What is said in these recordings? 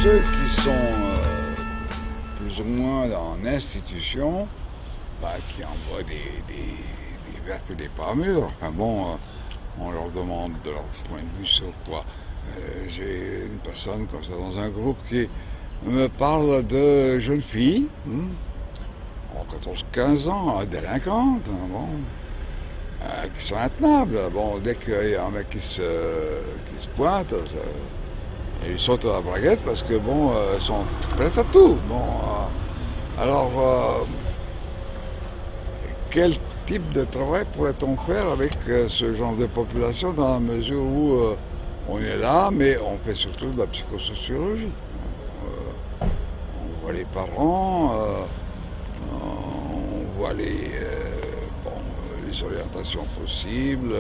ceux qui sont plus ou moins en institution, qui envoient des vertes et des pas mûres. Enfin bon, on leur demande de leur point de vue sur quoi. J'ai une personne comme ça dans un groupe qui me parle de jeunes filles, 14-15 ans, délinquantes, qui sont intenables. Bon, dès qu'il y a un mec qui se pointe, ils sautent à la braguette parce que bon, ils sont prêts à tout. Bon, alors, quel type de travail pourrait-on faire avec ce genre de population dans la mesure où on est là, mais on fait surtout de la psychosociologie. On voit les parents, on voit les orientations possibles,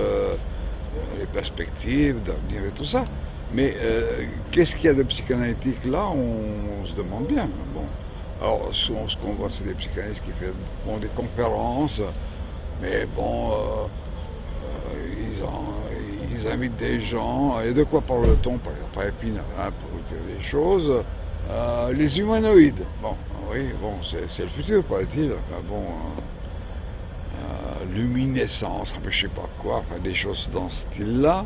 les perspectives d'avenir et tout ça. Mais qu'est-ce qu'il y a de psychanalytique là, on se demande bien. Bon. Alors souvent ce qu'on voit c'est des psychanalystes qui font des conférences, mais bon, ils invitent des gens, et de quoi parle-t-on par Épinal, pour dire les choses, les humanoïdes. Bon, oui, bon, c'est le futur, paraît-il. Enfin, bon, luminescence, je ne sais pas quoi, enfin, des choses dans ce style-là.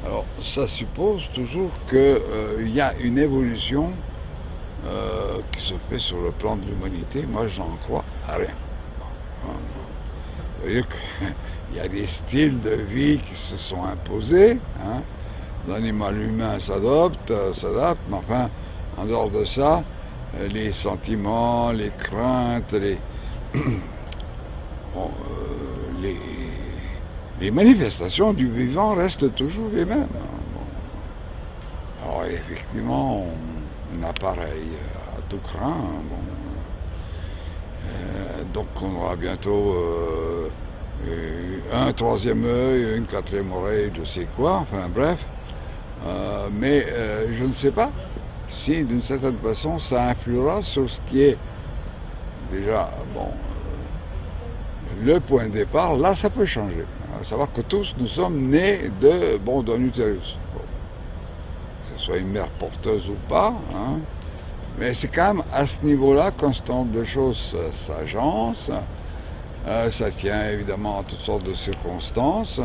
Alors, ça suppose toujours qu'il y a une évolution qui se fait sur le plan de l'humanité. Moi, j'en crois à rien. Ça veut dire qu'il y a des styles de vie qui se sont imposés. L'animal humain s'adapte, mais enfin, en dehors de ça, les sentiments, les craintes, les manifestations du vivant restent toujours les mêmes. Bon. Alors effectivement, on a pareil à tout craint. Donc on aura bientôt un troisième œil, une quatrième oreille, je sais quoi, enfin bref. Mais je ne sais pas si d'une certaine façon ça influera sur ce qui est déjà, le point de départ. Là ça peut changer. À savoir que tous nous sommes nés d'un utérus. Bon. Que ce soit une mère porteuse ou pas, mais c'est quand même à ce niveau-là qu'un certain nombre de choses s'agencent. Ça tient évidemment à toutes sortes de circonstances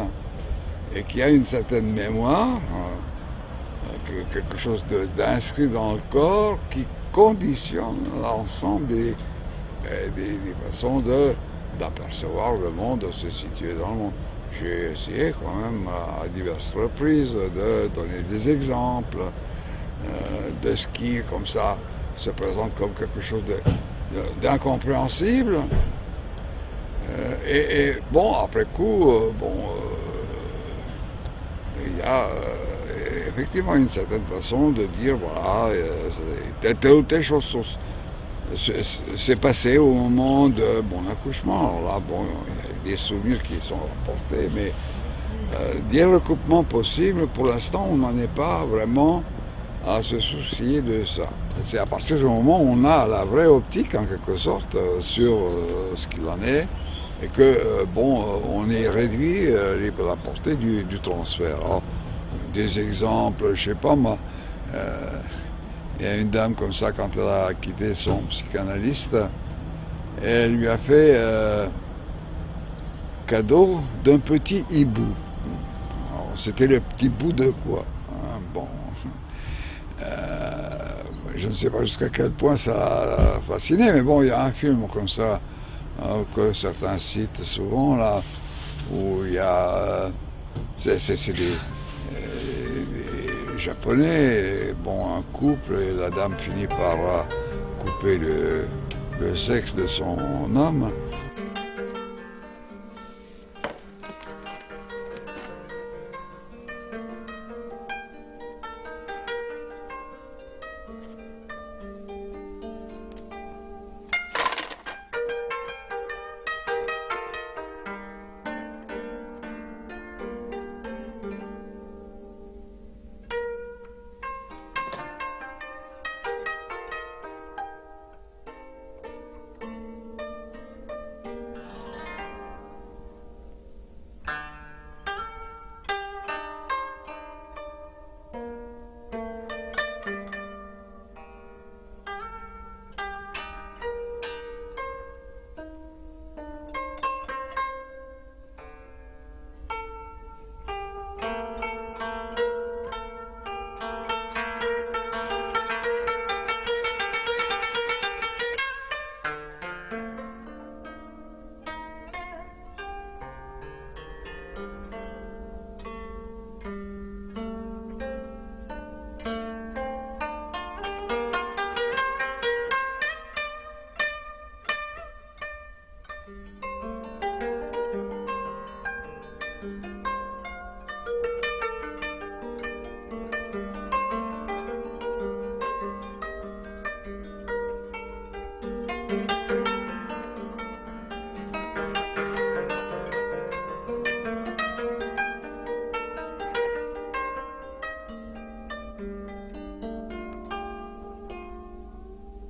et qu'il y a une certaine mémoire, quelque chose d'inscrit dans le corps qui conditionne l'ensemble des façons d'apercevoir le monde, de se situer dans le monde. J'ai essayé quand même à diverses reprises de donner des exemples de ce qui, comme ça, se présente comme quelque chose d'incompréhensible. Et bon, après coup, il y a effectivement une certaine façon de dire, voilà, telle ou telle chose s'est passé au moment de mon accouchement. Alors là, il y a des souvenirs qui sont rapportés, mais des recoupements possibles, pour l'instant, on n'en est pas vraiment à se soucier de ça. C'est à partir du moment où on a la vraie optique, en quelque sorte, sur ce qu'il en est, et que, on est réduit la portée du transfert. Alors, des exemples, je sais pas moi, il y a une dame comme ça, quand elle a quitté son psychanalyste, elle lui a fait cadeau d'un petit hibou. Alors, c'était le petit bout de quoi, je ne sais pas jusqu'à quel point ça a fasciné, mais bon, il y a un film comme ça que certains citent souvent, là, où il y a... c'est des Japonais, un couple, et la dame finit par couper le sexe de son homme.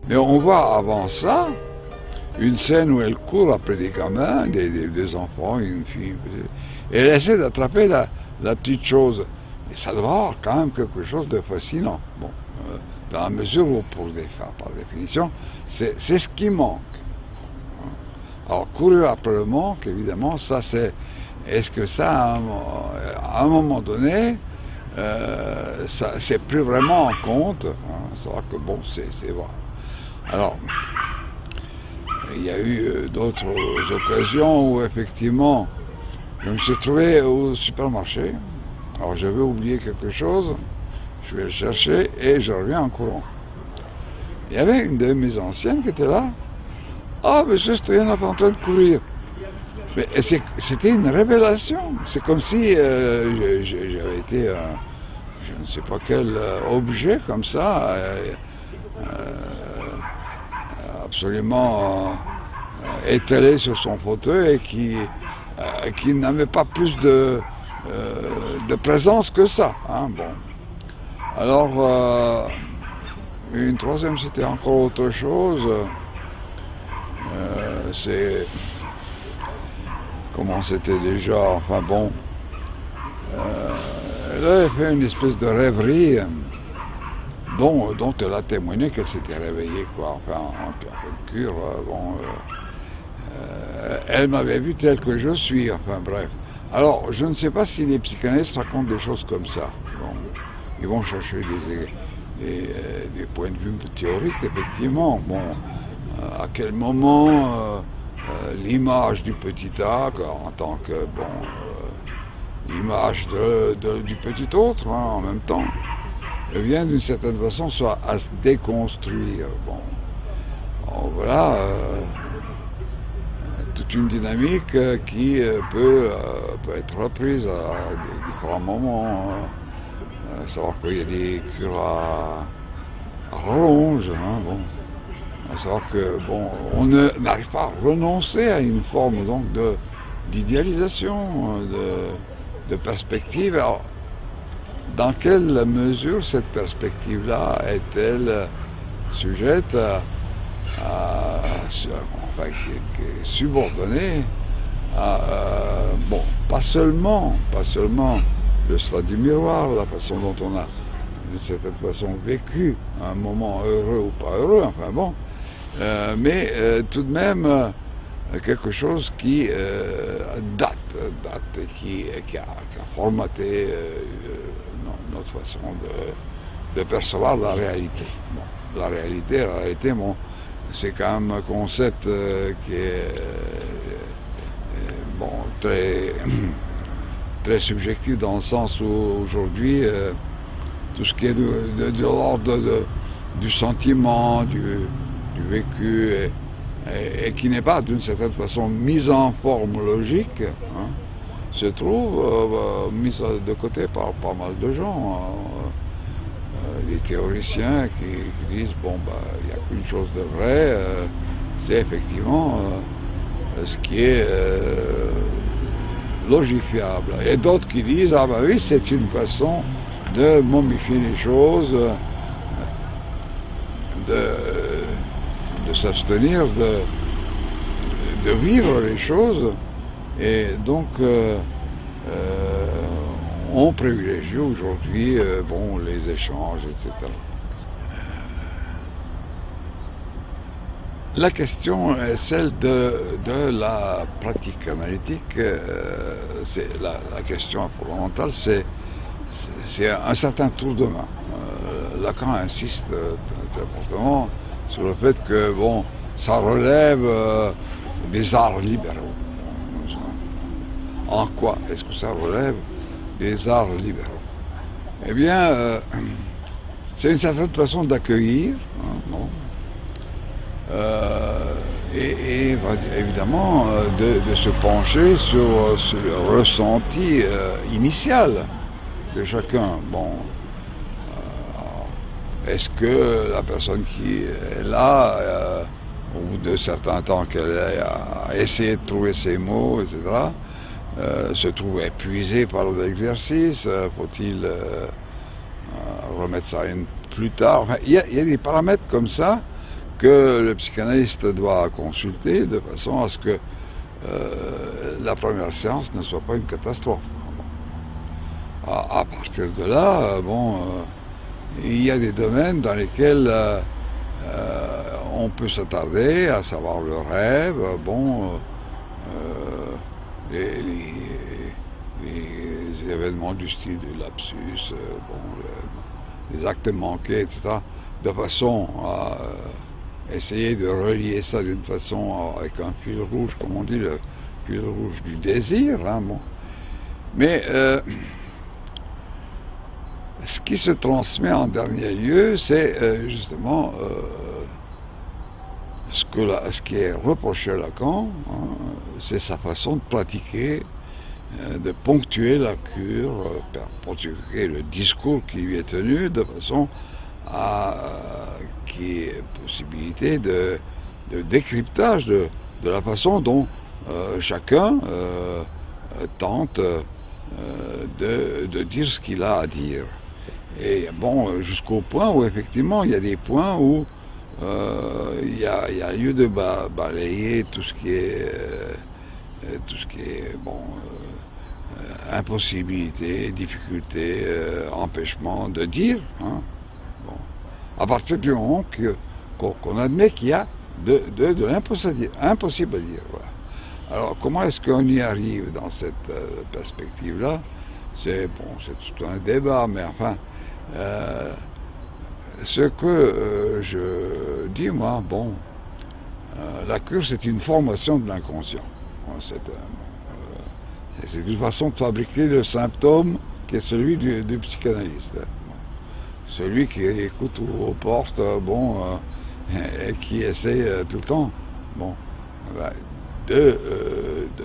Mais on voit avant ça une scène où elle court après des gamins, des enfants, une fille, et elle essaie d'attraper la petite chose. Et ça doit avoir quand même quelque chose de fascinant. Bon, dans la mesure où, pour les femmes, par définition, c'est ce qui manque. Alors, courir après le manque, évidemment, ça c'est... Est-ce que ça, à un moment donné, ça c'est pris vraiment en compte, c'est vrai que bon, c'est vrai. Alors, il y a eu d'autres occasions où effectivement, je me suis trouvé au supermarché. Alors j'avais oublié quelque chose, je vais le chercher et je reviens en courant. Il y avait une de mes anciennes qui était là. Ah, monsieur Stoyanov est en train de courir. Mais c'était une révélation. C'est comme si j'avais été, je ne sais pas quel objet comme ça, absolument étalé sur son fauteuil et qui n'avait pas plus de présence que ça. Hein, bon. Alors, une troisième, c'était encore autre chose. C'est... Comment c'était déjà, enfin bon. Elle avait fait une espèce de rêverie dont elle a témoigné qu'elle s'était réveillée, quoi. Enfin, en fait, cure, bon... elle m'avait vu tel que je suis, enfin bref. Alors, je ne sais pas si les psychanalystes racontent des choses comme ça. Bon, ils vont chercher des points de vue théoriques, effectivement. Bon, à quel moment l'image du petit A, en tant que, l'image du petit autre, hein, en même temps, vient d'une certaine façon soit à se déconstruire. Bon, alors, voilà. Toute une dynamique qui peut être reprise à différents moments. Savoir qu'il y a des cures à rallonge, hein, bon. À savoir que bon, on n'arrive pas à renoncer à une forme donc d'idéalisation, de perspective. Alors, dans quelle mesure cette perspective-là est-elle sujette qui est subordonné à, bon, pas seulement le stade du miroir, la façon dont on a, d'une certaine façon, vécu un moment heureux ou pas heureux, enfin bon, mais tout de même quelque chose qui date et qui a formaté notre façon de percevoir la réalité. Bon, la réalité, bon, c'est quand même un concept qui est bon, très subjectif dans le sens où aujourd'hui tout ce qui est de l'ordre du sentiment, du vécu et qui n'est pas d'une certaine façon mis en forme logique, hein, se trouve mis de côté par pas mal de gens. Des théoriciens qui disent bon il n'y a qu'une chose de vrai, c'est effectivement ce qui est logifiable. Et d'autres qui disent ah ben oui, c'est une façon de momifier les choses, de s'abstenir de vivre les choses, et donc on privilégie aujourd'hui bon, les échanges, etc. La question est celle de la pratique analytique. La question fondamentale, c'est un certain tour de main. Lacan insiste très fortement sur le fait que bon, ça relève des arts libéraux. En quoi est-ce que ça relève des arts libéraux? Eh bien, c'est une certaine façon d'accueillir, hein, non, et évidemment de se pencher sur le ressenti initial de chacun. Bon, est-ce que la personne qui est là, au bout de certains temps qu'elle a essayé de trouver ses mots, etc., se trouve épuisée par l'exercice, faut-il remettre ça plus tard? Enfin, il y a des paramètres comme ça que le psychanalyste doit consulter de façon à ce que la première séance ne soit pas une catastrophe. À partir de là, il y a des domaines dans lesquels on peut s'attarder, à savoir le rêve, les événements du style du lapsus, les actes manqués, etc., de façon à essayer de relier ça d'une façon avec un fil rouge, comme on dit, le fil rouge du désir. Mais ce qui se transmet en dernier lieu, c'est justement ce qui est reproché à Lacan, c'est sa façon de pratiquer, de ponctuer la cure, ponctuer le discours qui lui est tenu, de façon à qu'il y ait possibilité de décryptage de la façon dont chacun tente de dire ce qu'il a à dire. Et jusqu'au point où effectivement il y a des points où il y a lieu de balayer tout ce qui est impossibilité, difficulté, empêchement de dire. À partir du moment qu'on admet qu'il y a de l'impossible à dire. Voilà. Alors comment est-ce qu'on y arrive dans cette perspective-là? C'est tout un débat, mais enfin, ce que je dis, moi, la cure, c'est une formation de l'inconscient. C'est une façon de fabriquer le symptôme qui est celui du psychanalyste. Celui qui écoute aux portes, et qui essaie tout le temps, de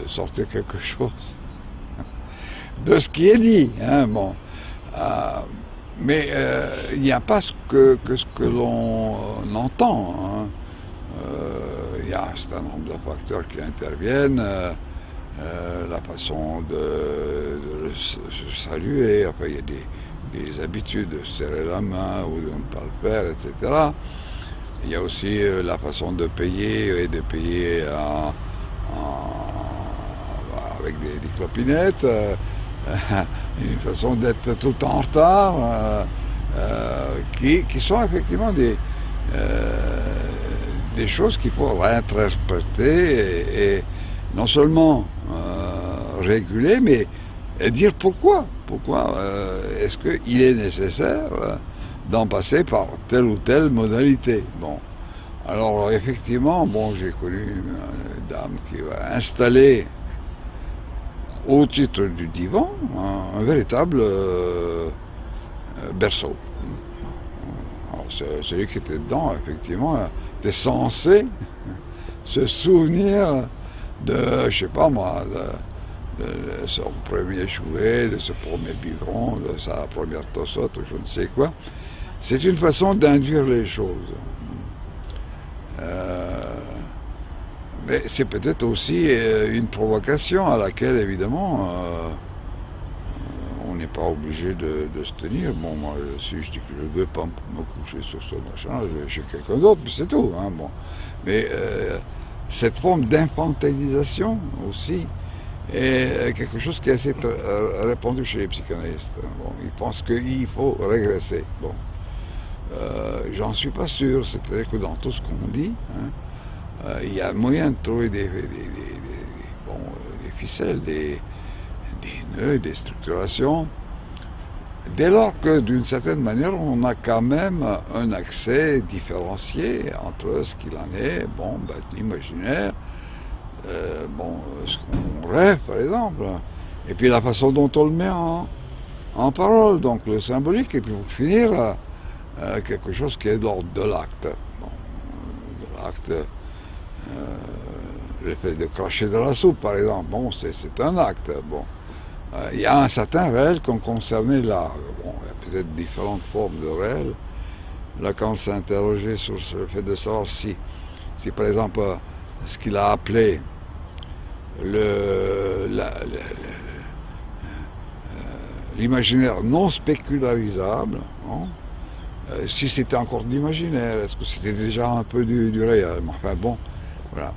sortir quelque chose de ce qui est dit. Mais il n'y a pas ce que l'on entend. Il y a un certain nombre de facteurs qui interviennent. La façon de se saluer, enfin, il y a des habitudes de serrer la main ou de ne pas le faire, etc. Il y a aussi la façon de payer et de payer avec des clopinettes, une façon d'être tout le temps en retard, qui sont effectivement des choses qu'il faut réinterpréter et non seulement réguler, mais dire pourquoi. Pourquoi est-ce qu'il est nécessaire d'en passer par telle ou telle modalité. Alors effectivement, j'ai connu une dame qui va installer au titre du divan un véritable berceau. Alors, celui qui était dedans, effectivement, était censé se souvenir de, je sais pas moi, de son premier jouet, de ce premier biberon, de sa première tossotte, ou je ne sais quoi. C'est une façon d'induire les choses. Mais c'est peut-être aussi une provocation à laquelle, évidemment, on n'est pas obligé de se tenir. Moi, si je dis que je ne veux pas me coucher sur ce machin, je vais chez quelqu'un d'autre, puis c'est tout. Mais cette forme d'infantilisation aussi est quelque chose qui est assez répandu chez les psychanalystes. Ils pensent qu'il faut régresser. J'en suis pas sûr, c'est-à-dire que dans tout ce qu'on dit, il y a moyen de trouver des ficelles, des nœuds, des structurations, dès lors que d'une certaine manière on a quand même un accès différencié entre ce qu'il en est, l'imaginaire, ce qu'on rêve par exemple, et puis la façon dont on le met en parole, donc le symbolique, et puis pour finir, quelque chose qui est de l'ordre de l'acte. Le fait de cracher de la soupe, par exemple, c'est un acte. Il y a un certain réel qu'on concernait là. Il y a peut-être différentes formes de réel. Lacan s'est interrogé sur le fait de savoir si par exemple, ce qu'il a appelé l'imaginaire non spécularisable, Si c'était encore de l'imaginaire, est-ce que c'était déjà un peu du réel? Enfin bon, voilà.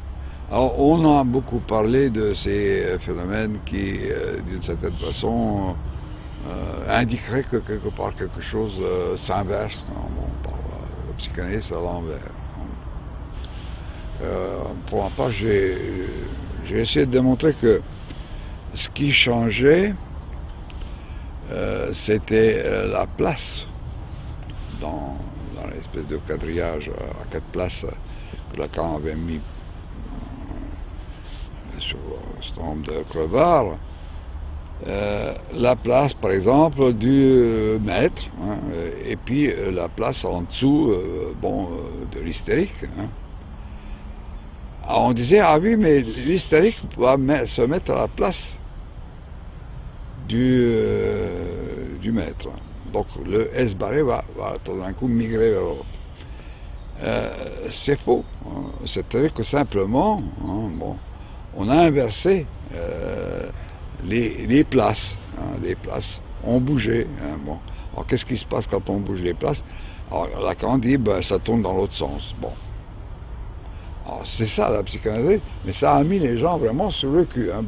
Alors on a beaucoup parlé de ces phénomènes qui, d'une certaine façon, indiqueraient que quelque part quelque chose s'inverse quand on parle de psychanalyse à l'envers. Pour ma part, j'ai essayé de démontrer que ce qui changeait, c'était la place dans l'espèce de quadrillage à 4 places que Lacan avait mis sur un certain nombre de crevards. La place, par exemple, du maître, hein, et puis la place en dessous de l'hystérique. Hein. Alors on disait, ah oui, mais l'hystérique va se mettre à la place du maître. Donc le S barré va tout d'un coup migrer vers l'autre. C'est faux. Hein. C'est-à-dire que simplement, hein, on a inversé les places. Hein, les places ont bougé. Hein, bon. Alors qu'est-ce qui se passe quand on bouge les places? Alors Lacan dit, ça tourne dans l'autre sens. Bon. Alors, c'est ça la psychanalyse, mais ça a mis les gens vraiment sur le cul. Hein.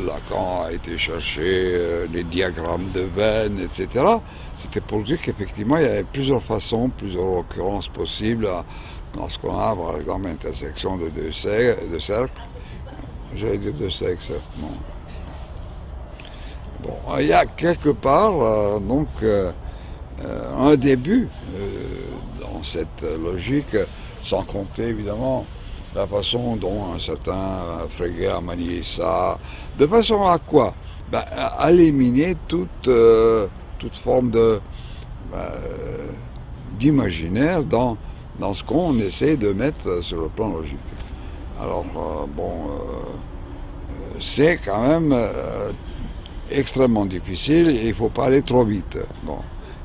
Lacan a été chercher les diagrammes de veines, etc. C'était pour dire qu'effectivement il y avait plusieurs façons, plusieurs occurrences possibles lorsqu'on a par exemple l'intersection de deux cercles. J'allais dire deux sexes. Bon, il y a quelque part un début dans cette logique, sans compter évidemment la façon dont un certain Frege a manié ça. De façon à quoi? À éliminer toute forme d'imaginaire dans ce qu'on essaie de mettre sur le plan logique. Alors, c'est quand même extrêmement difficile et il ne faut pas aller trop vite. Bon.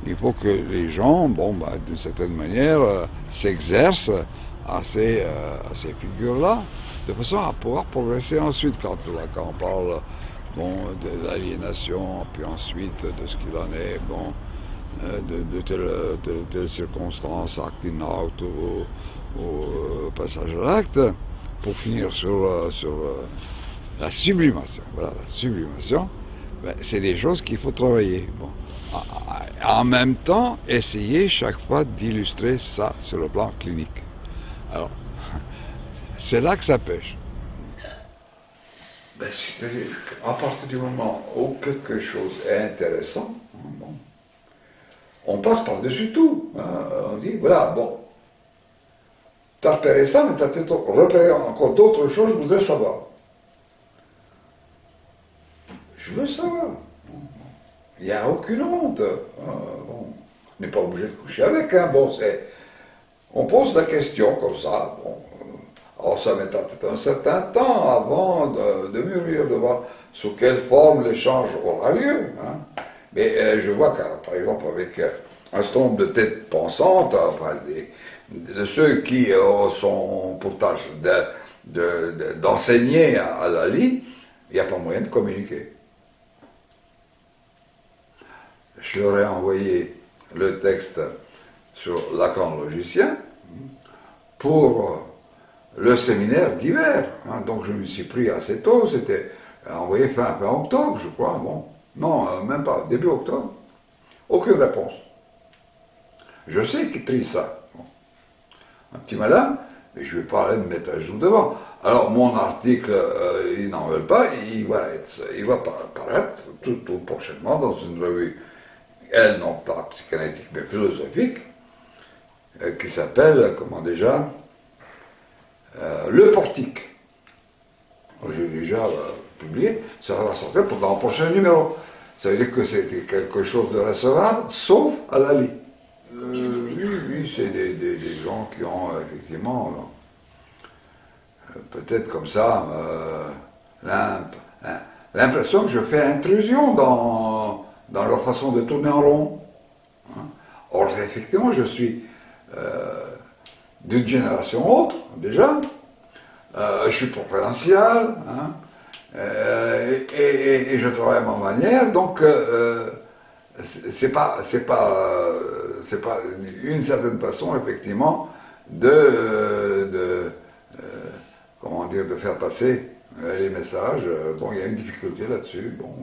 Il faut que les gens, d'une certaine manière, s'exercent à ces figures-là, de façon à pouvoir progresser ensuite. Quand on parle de l'aliénation, puis ensuite de ce qu'il en est, de telle circonstance, acting out au passage à l'acte, pour finir sur la sublimation. Voilà, la sublimation, c'est des choses qu'il faut travailler. Bon. En même temps, essayer chaque fois d'illustrer ça sur le plan clinique. Alors, c'est là que ça pêche. C'est-à-dire qu'à partir du moment où quelque chose est intéressant, on passe par-dessus tout. Hein. On dit, voilà, tu as repéré ça, mais tu as peut-être repéré encore d'autres choses, je voudrais savoir. Je veux savoir. Il n'y a aucune honte. On n'est pas obligé de coucher avec. Hein. On pose la question comme ça. Alors ça mettra peut-être un certain temps avant de mûrir, de voir sous quelle forme l'échange aura lieu. Hein. Mais je vois que, par exemple, avec un certain nombre de têtes pensantes, de ceux qui sont pour tâche d'enseigner à la lie, il n'y a pas moyen de communiquer. Je leur ai envoyé le texte sur Lacan logicien pour le séminaire d'hiver. Hein. Donc je me suis pris assez tôt, c'était envoyé fin octobre, je crois. Bon. Non, même pas, début octobre. Aucune réponse. Je sais qu'il trie ça. Bon. Un petit malin, mais je ne vais pas aller me mettre à genoux devant. Alors mon article, ils n'en veulent pas, il va paraître tout prochainement dans une revue, elle non pas psychanalytique mais philosophique, qui s'appelle, comment déjà, Le Portique. J'ai déjà publié, ça va sortir dans le prochain numéro. Ça veut dire que c'était quelque chose de recevable, sauf à la lie. Oui, c'est des gens qui ont effectivement, peut-être comme ça, l'impression que je fais intrusion dans leur façon de tourner en rond. Hein. Or, effectivement, je suis d'une génération autre, déjà. Je suis provincial, hein, et je travaille à ma manière, donc c'est pas une certaine façon, effectivement, de comment dire, de faire passer les messages. Bon, il y a une difficulté là-dessus. Bon,